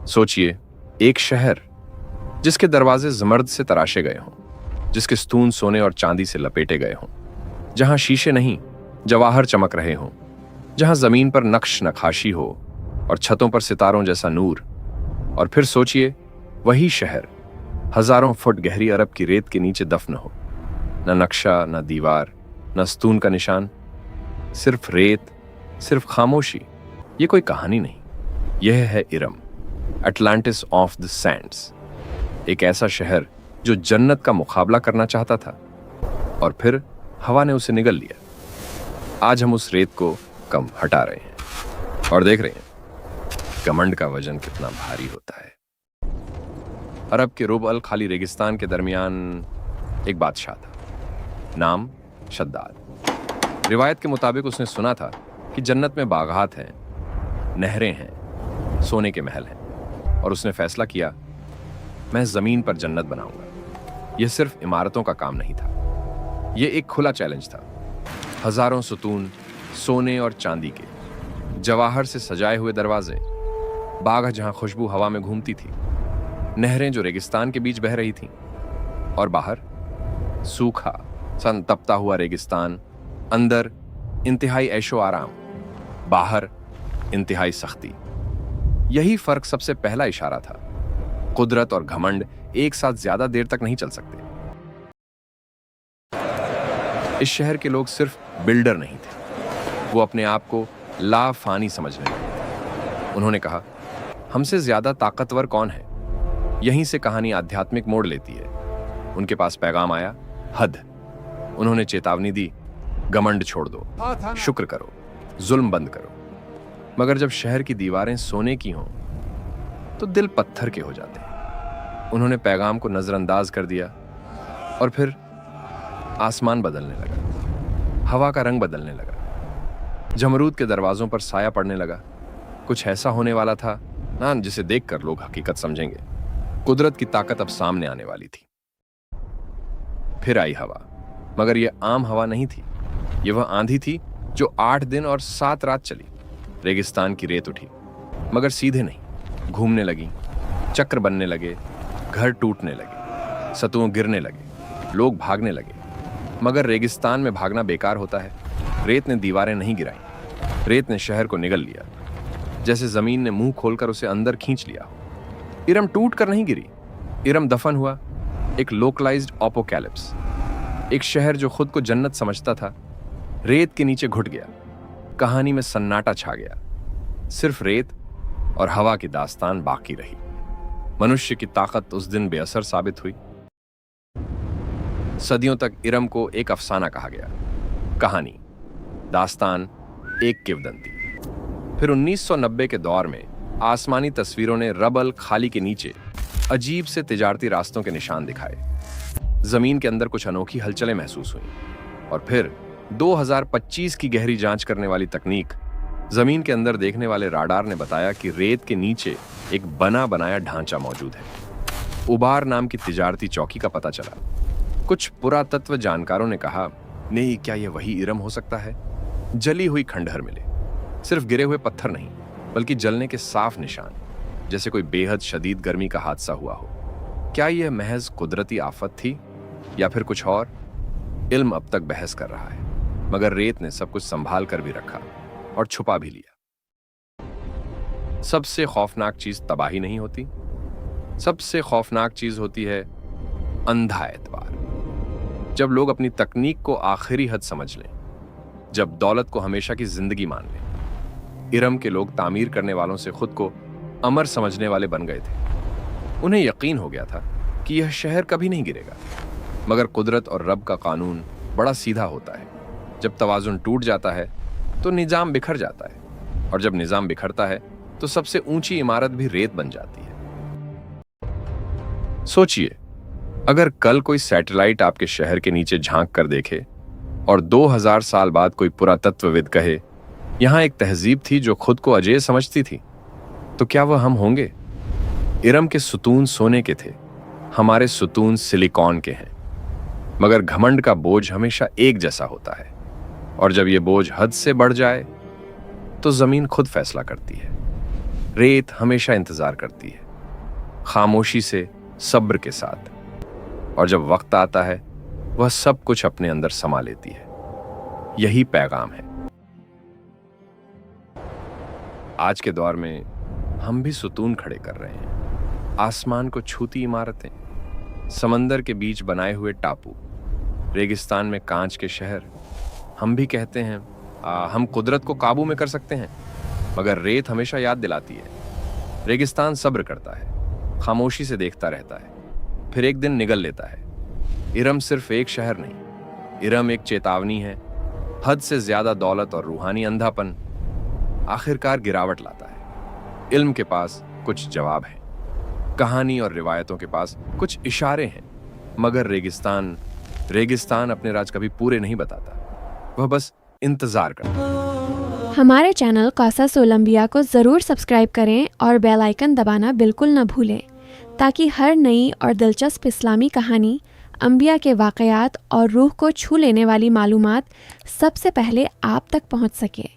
सोचिए, एक शहर जिसके दरवाजे जमर्द से तराशे गए हों, जिसके स्तून सोने और चांदी से लपेटे गए हों, जहां शीशे नहीं जवाहर चमक रहे हों, जहां जमीन पर नक्श नक्काशी हो और छतों पर सितारों जैसा नूर। और फिर सोचिए, वही शहर हजारों फुट गहरी अरब की रेत के नीचे दफन हो। न नक्शा, न दीवार, न स्तून का निशान, सिर्फ रेत, सिर्फ खामोशी। ये कोई कहानी नहीं, यह है Iram, Atlantis of the Sands. एक ऐसा शहर जो जन्नत का मुकाबला करना चाहता था और फिर हवा ने उसे निगल लिया। आज हम उस रेत को कम हटा रहे हैं और देख रहे हैं घमंड का वजन कितना भारी होता है। अरब के रुब अल खाली रेगिस्तान के दरमियान एक बादशाह था, नाम शद्दाद। रिवायत के मुताबिक उसने सुना था कि जन्नत में बागात हैं, नहरें हैं, सोने के महल हैं, और उसने फैसला किया, मैं जमीन पर जन्नत बनाऊंगा। यह सिर्फ इमारतों का काम नहीं था, यह एक खुला चैलेंज था। हजारों सुतून सोने और चांदी के, जवाहर से सजाए हुए दरवाजे, बाग जहां खुशबू हवा में घूमती थी, नहरें जो रेगिस्तान के बीच बह रही थीं, और बाहर सूखा संतप्ता हुआ रेगिस्तान। अंदर इंतहाई ऐशो आराम, बाहर इंतहाई सख्ती। यही फर्क सबसे पहला इशारा था। कुदरत और घमंड एक साथ ज्यादा देर तक नहीं चल सकते। इस शहर के लोग सिर्फ बिल्डर नहीं थे, वो अपने आप को लाफानी समझने लगे। उन्होंने कहा, हमसे ज्यादा ताकतवर कौन है? यहीं से कहानी आध्यात्मिक मोड़ लेती है। उनके पास पैगाम आया, हद। उन्होंने चेतावनी दी, घमंड छोड़ दो, शुक्र करो, जुल्म बंद करो। मगर जब शहर की दीवारें सोने की हों तो दिल पत्थर के हो जाते हैं। उन्होंने पैगाम को नजरअंदाज कर दिया और फिर आसमान बदलने लगा, हवा का रंग बदलने लगा, जमरूद के दरवाजों पर साया पड़ने लगा। कुछ ऐसा होने वाला था ना जिसे देखकर लोग हकीकत समझेंगे। कुदरत की ताकत अब सामने आने वाली थी। फिर आई हवा, मगर यह आम हवा नहीं थी। यह वह आंधी थी जो 8 दिन और 7 रात चली। रेगिस्तान की रेत उठी, मगर सीधे नहीं, घूमने लगी, चक्र बनने लगे, घर टूटने लगे, सतुओं गिरने लगे, लोग भागने लगे। मगर रेगिस्तान में भागना बेकार होता है। रेत ने दीवारें नहीं गिराई, रेत ने शहर को निगल लिया, जैसे जमीन ने मुंह खोलकर उसे अंदर खींच लिया हो। इरम टूट कर नहीं गिरी, इरम दफन हुआ, एक लोकलाइज्ड अपोकैलिप्स। एक शहर जो खुद को जन्नत समझता था, रेत के नीचे घुट गया। कहानी में सन्नाटा छा गया, सिर्फ रेत और हवा की दास्तान बाकी रही। मनुष्य की ताकत उस दिन बेअसर साबित हुई। सदियों तक इरम को एक अफसाना कहा गया, कहानी, दास्तान, एक किंवदंती। फिर 1990 के दौर में आसमानी तस्वीरों ने रबल खाली के नीचे अजीब से तिजारती रास्तों के निशान दिखाए। जमीन के अंदर कुछ अनोखी हलचलें महसूस हुईं। और फिर 2025 की गहरी जांच करने वाली तकनीक, जमीन के अंदर देखने वाले राडार ने बताया कि रेत के नीचे एक बना बनाया ढांचा मौजूद है। उबार नाम की तिजारती चौकी का पता चला। कुछ पुरातत्व जानकारों ने कहा, नहीं, क्या यह वही इरम हो सकता है? जली हुई खंडहर मिले, सिर्फ गिरे हुए पत्थर नहीं, बल्कि जलने के साफ निशान, जैसे कोई बेहद शदीद गर्मी का हादसा हुआ हो। क्या यह महज कुदरती आफत थी या फिर कुछ और? इल्म अब तक बहस कर रहा है, मगर रेत ने सब कुछ संभाल कर भी रखा और छुपा भी लिया। सबसे खौफनाक चीज तबाही नहीं होती, सबसे खौफनाक चीज होती है अंधा एतबार। जब लोग अपनी तकनीक को आखिरी हद समझ लें, जब दौलत को हमेशा की जिंदगी मान लें। इरम के लोग तामीर करने वालों से खुद को अमर समझने वाले बन गए थे। उन्हें यकीन हो गया था कि यह शहर कभी नहीं गिरेगा। मगर कुदरत और रब का कानून बड़ा सीधा होता है। जब तवाजुन टूट जाता है तो निजाम बिखर जाता है, और जब निजाम बिखरता है तो सबसे ऊंची इमारत भी रेत बन जाती है। सोचिए, अगर कल कोई सैटेलाइट आपके शहर के नीचे झांक कर देखे और 2000 साल बाद कोई पुरातत्वविद कहे, यहां एक तहजीब थी जो खुद को अजेय समझती थी, तो क्या वह हम होंगे? इरम के सुतून सोने के थे, हमारे सुतून सिलिकॉन के हैं। मगर घमंड का बोझ हमेशा एक जैसा होता है, और जब यह बोझ हद से बढ़ जाए तो जमीन खुद फैसला करती है। रेत हमेशा इंतजार करती है, खामोशी से, सब्र के साथ, और जब वक्त आता है वह सब कुछ अपने अंदर समा लेती है। यही पैगाम है। आज के दौर में हम भी सुतून खड़े कर रहे हैं, आसमान को छूती इमारतें, समंदर के बीच बनाए हुए टापू, रेगिस्तान में कांच के शहर। हम भी कहते हैं हम कुदरत को काबू में कर सकते हैं, मगर रेत हमेशा याद दिलाती है। रेगिस्तान सब्र करता है, खामोशी से देखता रहता है, फिर एक दिन निगल लेता है। इरम सिर्फ एक शहर नहीं, इरम एक चेतावनी है। हद से ज्यादा दौलत और रूहानी अंधापन आखिरकार गिरावट लाता है। इल्म के पास कुछ जवाब है, कहानी और रिवायतों के पास कुछ इशारे हैं, मगर रेगिस्तान अपने राज कभी पूरे नहीं बताता, वह बस इंतजार करता है। हमारे चैनल कासास ओलंबिया को ज़रूर सब्सक्राइब करें और बेल आइकन दबाना बिल्कुल न भूलें, ताकि हर नई और दिलचस्प इस्लामी कहानी, अंबिया के वाक़यात और रूह को छू लेने वाली मालूमात सबसे पहले आप तक पहुंच सके।